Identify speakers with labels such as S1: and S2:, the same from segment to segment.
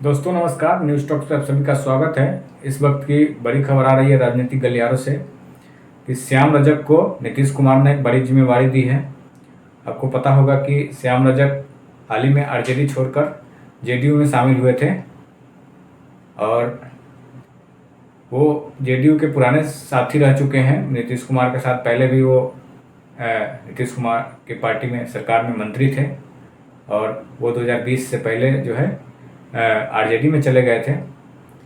S1: दोस्तों नमस्कार, news talks पे आप सभी का स्वागत है। इस वक्त की बड़ी खबर आ रही है राजनीतिक गलियारों से कि श्याम रजक को नीतीश कुमार ने एक बड़ी जिम्मेवारी दी है। आपको पता होगा कि श्याम रजक हाल ही में आरजेडी छोड़कर जेडीयू में शामिल हुए थे और वो जेडीयू के पुराने साथी रह चुके हैं। नीतीश कुमार के साथ पहले भी वो नीतीश कुमार की पार्टी में सरकार में मंत्री थे और वो 2020 से पहले जो है आरजेडी में चले गए थे,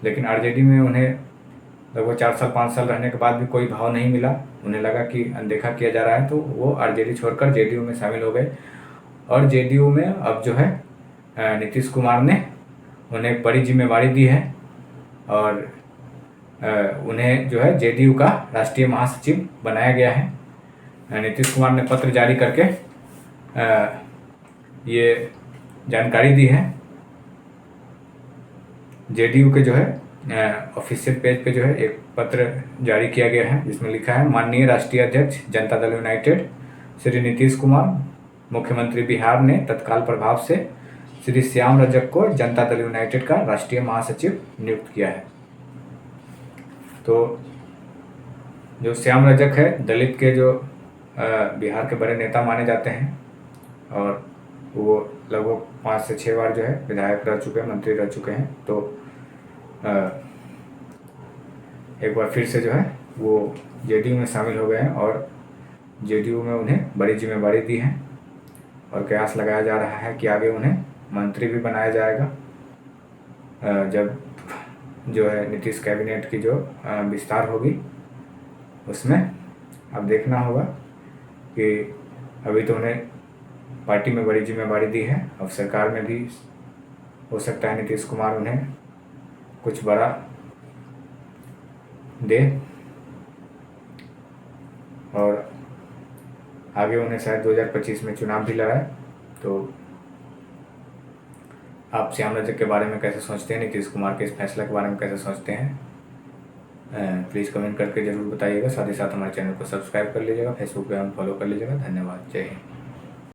S1: लेकिन आरजेडी में उन्हें लगभग 4 साल 5 साल रहने के बाद भी कोई भाव नहीं मिला। उन्हें लगा कि अनदेखा किया जा रहा है, तो वो आरजेडी छोड़कर जेडीयू में शामिल हो गए और जेडीयू में अब जो है नीतीश कुमार ने उन्हें एक बड़ी जिम्मेवारी दी है और उन्हें जो है जेडीयू का राष्ट्रीय महासचिव बनाया गया है। नीतीश कुमार ने पत्र जारी करके ये जानकारी दी है। जेडीयू के जो है ऑफिशियल पेज पे जो है एक पत्र जारी किया गया है जिसमें लिखा है, माननीय राष्ट्रीय अध्यक्ष जनता दल यूनाइटेड श्री नीतीश कुमार, मुख्यमंत्री बिहार ने तत्काल प्रभाव से श्री श्याम रजक को जनता दल यूनाइटेड का राष्ट्रीय महासचिव नियुक्त किया है। तो जो श्याम रजक है दलित के जो बिहार के बड़े नेता माने जाते हैं और वो लगभग 5 से 6 बार जो है विधायक रह चुके हैं, मंत्री रह चुके हैं। तो एक बार फिर से जो है वो जेडीयू में शामिल हो गए हैं और जेडीयू में उन्हें बड़ी जिम्मेवारी दी है और कयास लगाया जा रहा है कि आगे उन्हें मंत्री भी बनाया जाएगा। जब जो है नीतीश कैबिनेट की जो विस्तार होगी उसमें अब देखना होगा कि अभी तो उन्हें पार्टी में बड़ी जिम्मेवारी दी है, अब सरकार में भी हो सकता है नीतीश कुमार उन्हें कुछ बड़ा दे और आगे उन्हें शायद 2025 में चुनाव भी लड़ाए। तो आप श्याम रजक के बारे में कैसे सोचते हैं, नीतीश कुमार के इस फैसले के बारे में कैसे सोचते हैं, प्लीज़ कमेंट करके ज़रूर बताइएगा। साथ ही साथ हमारे चैनल को सब्सक्राइब कर लीजिएगा, फेसबुक पे हम फॉलो कर लीजिएगा। धन्यवाद, जय हिंद।